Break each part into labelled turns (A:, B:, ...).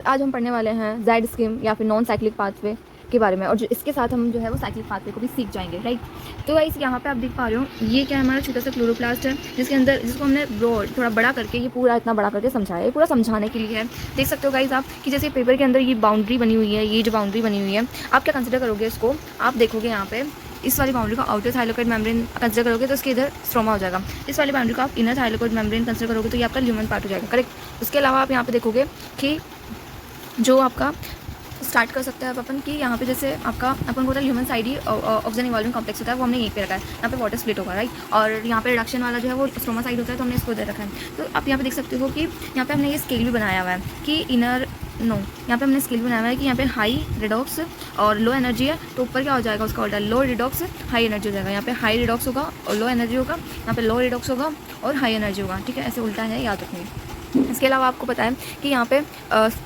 A: आज हम पढ़ने वाले हैं जेड स्कीम या फिर नॉन साइक्लिक पाथवे के बारे में, और जो इसके साथ हम जो है वो साइक्लिक पाथवे को भी सीख जाएंगे, राइट। तो गाइस यहाँ पे आप देख पा रहे हो ये क्या है, हमारा छोटा सा क्लोरोप्लास्ट है जिसके अंदर, जिसको हमने ब्रॉड थोड़ा बड़ा करके, ये पूरा इतना बड़ा करके समझाया, ये पूरा समझाने के लिए है। देख सकते हो गाइस आप कि जैसे पेपर के अंदर ये बाउंड्री बनी हुई है, ये जो बाउंड्री बनी हुई है, आप क्या कंसिडर करोगे इसको, आप देखोगे यहाँ पे इस वाली बाउंड्री को आउटर थाइलोकोइड मेम्ब्रेन कंसिडर करोगे तो इसके इधर स्ट्रोमा हो जाएगा। इस वाली बाउंड्री को आप इनर थाइलोकोइड मेम्ब्रेन कंसिडर करोगे तो ये आपका ल्यूमन पार्ट हो जाएगा, करेक्ट। उसके अलावा आप यहाँ पे देखोगे कि जो आपका स्टार्ट कर सकते हैं अपन कि यहाँ पे जैसे आपका अपन को ह्यूमन साइड ही ऑक्सीजन इवॉल्विंग कॉम्प्लेक्स होता है, वो हमने यहीं पे रखा है। यहाँ पे वाटर स्प्लिट होगा, राइट। और यहाँ पे रिडक्शन वाला जो है वो स्ट्रोमा साइड होता है, तो हमने इसको दे रखा है। तो आप यहाँ पे देख सकते हो कि यहाँ पे हमने ये स्केल भी बनाया हुआ है कि इनर यहाँ पे हमने स्केल बनाया हुआ है कि यहाँ पे हाई रिडॉक्स और लो एनर्जी है, तो ऊपर क्या हो जाएगा उसका ऑर्डर, लो रिडॉक्स हाई एनर्जी हो जाएगा। यहाँ पे हाई रिडॉक्स होगा और लो एनर्जी होगा, यहाँ पे लो रिडॉक्स होगा और हाई एनर्जी होगा, ठीक है। ऐसे उल्टा है, याद रखिए। इसके अलावा आपको पता है कि यहाँ पे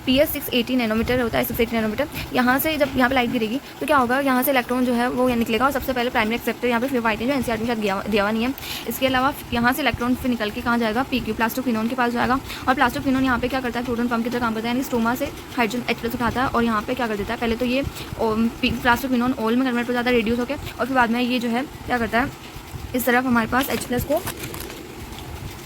A: PS 680 नैनोमीटर होता है, 680 नैनोमीटर। यहाँ से जब यहाँ पे लाइट गिरेगी तो क्या होगा, यहाँ से इलेक्ट्रॉन जो है वो निकलेगा, और सबसे पहले प्राइमरी एक्सेप्टर यहाँ पे फिर वाइट है, जो एनसीईआरटी में शायद दिया हुआ नहीं है। इसके अलावा यहाँ से इलेक्ट्रॉन फिर निकल के कहाँ जाएगा, PQ प्लास्टोक्विनोन के पास जाएगा। और प्लास्टोक्विनोन यहाँ पे क्या करता है, प्रोटॉन पंप की तरह काम करता है, यानी स्ट्रोमा से हाइड्रोजन H+ उठाता है और यहाँ पे क्या कर देता है, पहले तो ये प्लास्टोक्विनोन ओल में कन्वर्ट हो जाता है रेड्यूस होकर, और फिर बाद में ये जो है क्या करता है, इस तरफ हमारे पास H+ को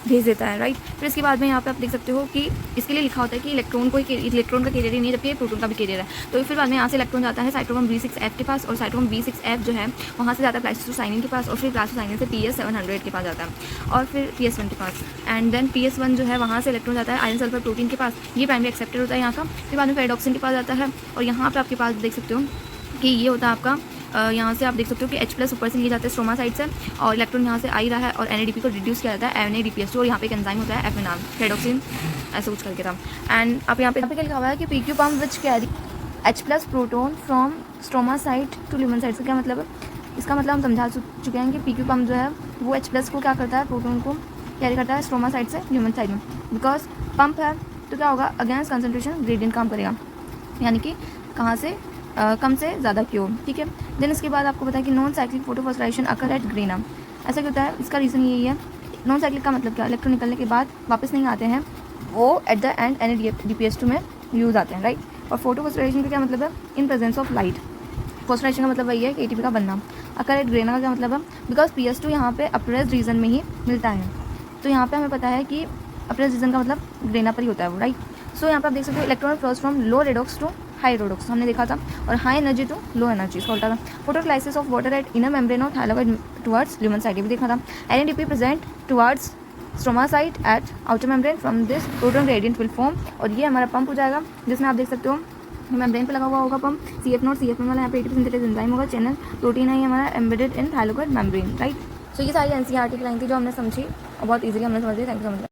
A: भेज देता है, राइट। फिर इसके बाद में यहाँ पे आप देख सकते हो कि इसके लिए लिखा होता है कि इलेक्ट्रॉन को इलेक्ट्रॉन का कैरियर ही नहीं है, जबकि प्रोटॉन का भी कैरियर है। तो फिर बाद में यहाँ से इलेक्ट्रॉन जाता है साइटोक्रोम B6F के पास, और साइटोक्रोम B6F जो है वहाँ से जाता है प्लास्टोसाइनिन के पास, और फिर प्लास्टोसाइनिन से PS 700 के पास जाता है, और फिर PS1 के पास। एंड देन PS1 जो है वहाँ से इलेक्ट्रॉन जाता है आयरन सल्फर प्रोटीन के पास, ये प्राइमरी एक्सेप्टर होता है यहाँ का। फिर बाद में फेराडॉक्सिन के पास जाता है, और यहाँ पर आपके पास देख सकते हो कि ये होता है आपका यहाँ से आप देख सकते हो कि H+ ऊपर से लिए जाते हैं स्ट्रोमा साइड से, और इलेक्ट्रॉन यहाँ से आ ही रहा है, और NADP को रिड्यूस किया जाता है NADPH2, और यहाँ पे एक एंजाइम होता है FNR फेराडॉक्सिन, ऐसा कुछ करके था। एंड आप यहाँ पे क्या लिखा हुआ है कि PQ pump which carry H+ proton from stroma side to lumen side से क्या मतलब है, इसका मतलब हम समझा चुके हैं कि PQ पम्प जो है वो H+ को क्या करता है, प्रोटोन को कैरी करता है स्ट्रोमा साइड से ल्यूमन साइड में। बिकॉज पंप है तो क्या होगा, अगेंस्ट कंसनट्रेशन ग्रेडियंट काम करेगा, यानी कि कहाँ से कम से ज़्यादा की ओर, ठीक है। देन इसके बाद आपको पता है कि non cyclic photophosphorylation occur at grana, ऐसा क्यों होता है, इसका रीज़न यही है। नॉन साइक्लिक का मतलब क्या, इलेक्ट्रॉन निकलने के बाद वापस नहीं आते हैं, वो एट द एंड NADPH2 में यूज़ आते हैं, राइट। और फोटोफॉस्फोराइलेशन का क्या मतलब है, in presence of light. Phosphorylation का मतलब वही है कि ATP का बनना। अकर एट ग्रेना का क्या मतलब है, बिकॉज PS2 यहाँ पे अप्रेस्ड रीजन में ही मिलता है, तो यहाँ पे हमें पता है कि अप्रेस्ड रीजन का मतलब ग्रेना पर ही होता है वो, राइट। सो यहाँ पे आप देख सकते हो electron flows from low redox to high redox, हमने देखा था, और high energy to low energy, इसका उल्टा था। Photolysis of water at inner membrane of thylakoid towards lumen side, ये भी देखा था। NADP present towards stroma side at outer membrane, from this proton gradient will form, और ये हमारा पंप हो जाएगा, जिसमें आप देख सकते हो मेम्ब्रेन पे लगा हुआ होगा पंप, CF0 वाला, यहाँ पे ATP सिंथेटेज एंजाइम होगा, चैनल प्रोटीन है ये हमारा embedded in thylakoid membrane, right. सो ये सारी NCERT की लाइन थी जो हमने समझी और बहुत ईजिली हमने समझ ली। Thank you so much.